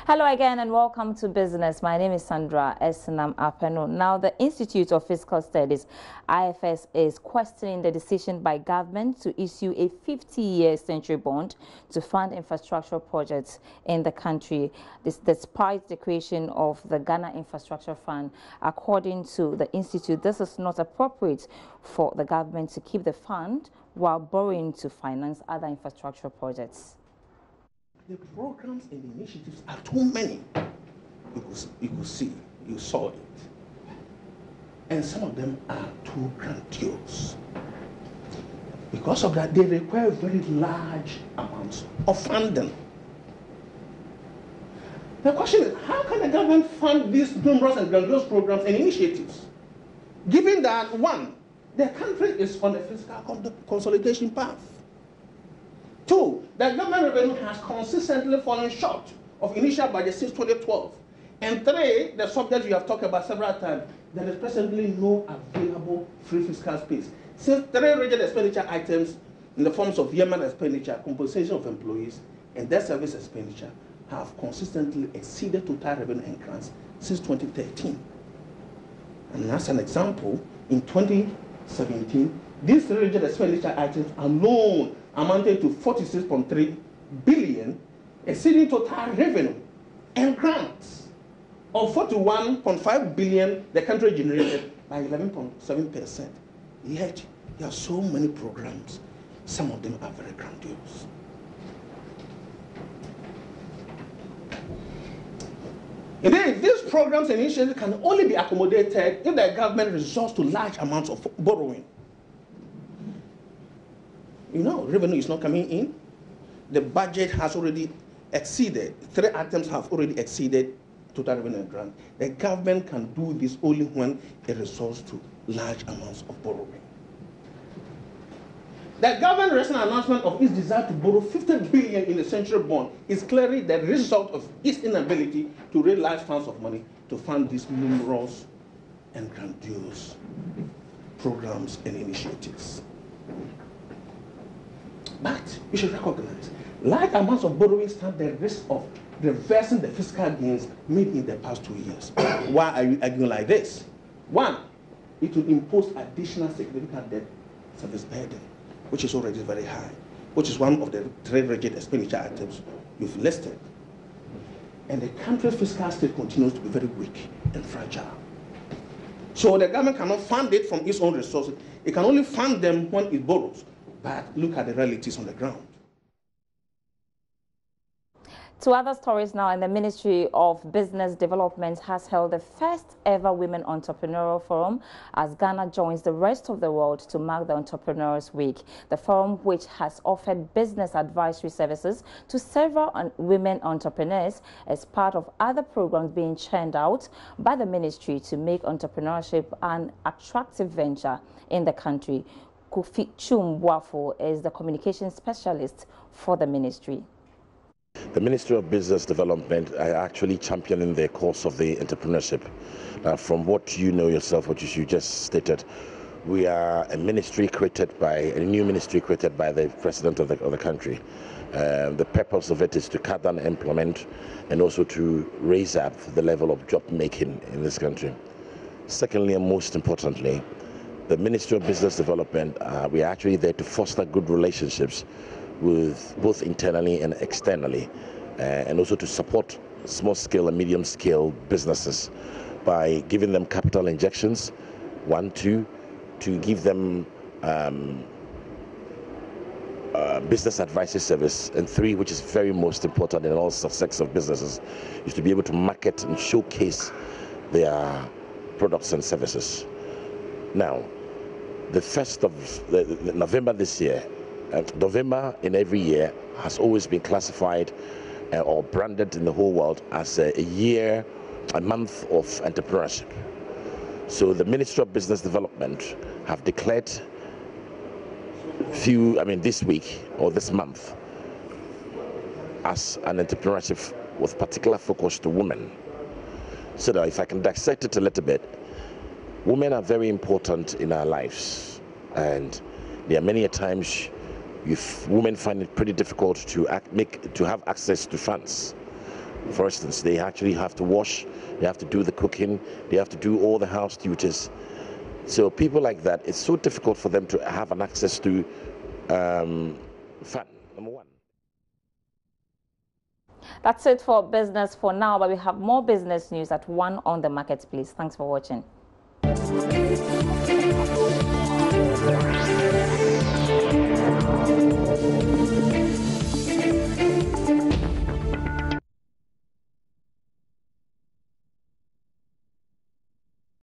Hello again and welcome to Business. My name is Sandra Esenam Apeno. Now, the Institute of Fiscal Studies, IFS, is questioning the decision by government to issue a 50-year century bond to fund infrastructure projects in the country. This despite the creation of the Ghana Infrastructure Fund. According to the Institute, this is not appropriate for the government to keep the fund while borrowing to finance other infrastructure projects. The programs and the initiatives are too many. You saw it. And some of them are too grandiose. Because of that, they require very large amounts of funding. The question is, how can the government fund these numerous and grandiose programs and initiatives? Given that, one, the country is on a fiscal consolidation path. Two, the government revenue has consistently fallen short of initial budget since 2012. And three, the subject you have talked about several times, there is presently no available free fiscal space. Since three rigid expenditure items in the forms of yearly expenditure, compensation of employees, and debt service expenditure have consistently exceeded total revenue and grants since 2013. And as an example, in 2017, these three rigid expenditure items alone amounted to 46.3 billion, exceeding total revenue and grants of 41.5 billion the country generated by 11.7%. Yet, there are so many programs. Some of them are very grandiose. Indeed, these programs and initiatives can only be accommodated if the government resorts to large amounts of borrowing. You know, revenue is not coming in. The budget has already exceeded. Three items have already exceeded total revenue and grant. The government can do this only when it resorts to large amounts of borrowing. The government recent announcement of its desire to borrow 50 billion in the central bond is clearly the result of its inability to raise large funds of money to fund these numerous and grandiose programs and initiatives. But we should recognize large amounts of borrowing stand the risk of reversing the fiscal gains made in the past 2 years. Why are you arguing like this? One, it will impose additional significant debt service burden, which is already very high, which is one of the three rigid expenditure items you've listed. And the country's fiscal state continues to be very weak and fragile. So the government cannot fund it from its own resources. It can only fund them when it borrows. But look at the realities on the ground. To other stories now, and the Ministry of Business Development has held the first ever Women Entrepreneurial Forum as Ghana joins the rest of the world to mark the Entrepreneurs Week. The forum, which has offered business advisory services to several women entrepreneurs, is part of other programs being churned out by the ministry to make entrepreneurship an attractive venture in the country. Kofi Chum-Boafo is the communication specialist for the ministry. The Ministry of Business Development are actually championing the cause of the entrepreneurship. From what you know yourself, what you just stated, we are a ministry created by, a new ministry created by the President of the country. The purpose of it is to cut down employment and also to raise up the level of job making in this country. Secondly, and most importantly, the Ministry of Business Development, we are actually there to foster good relationships with both internally and externally, and also to support small-scale and medium-scale businesses by giving them capital injections, one, two, to give them business advisory service, and three, which is very most important in all sectors of businesses, is to be able to market and showcase their products and services. Now, the 1st of November this year, November in every year has always been classified or branded in the whole world as a month of entrepreneurship. So the Ministry of Business Development have declared this week or this month as an entrepreneurship with particular focus to women. So that if I can dissect it a little bit, women are very important in our lives, and there are many times women find it pretty difficult to have access to funds. For instance, they actually have to wash, they have to do the cooking, they have to do all the house duties. So people like that, it's so difficult for them to have an access to fun, number one. That's it for business for now, but we have more business news at 1 on the marketplace. Thanks for watching.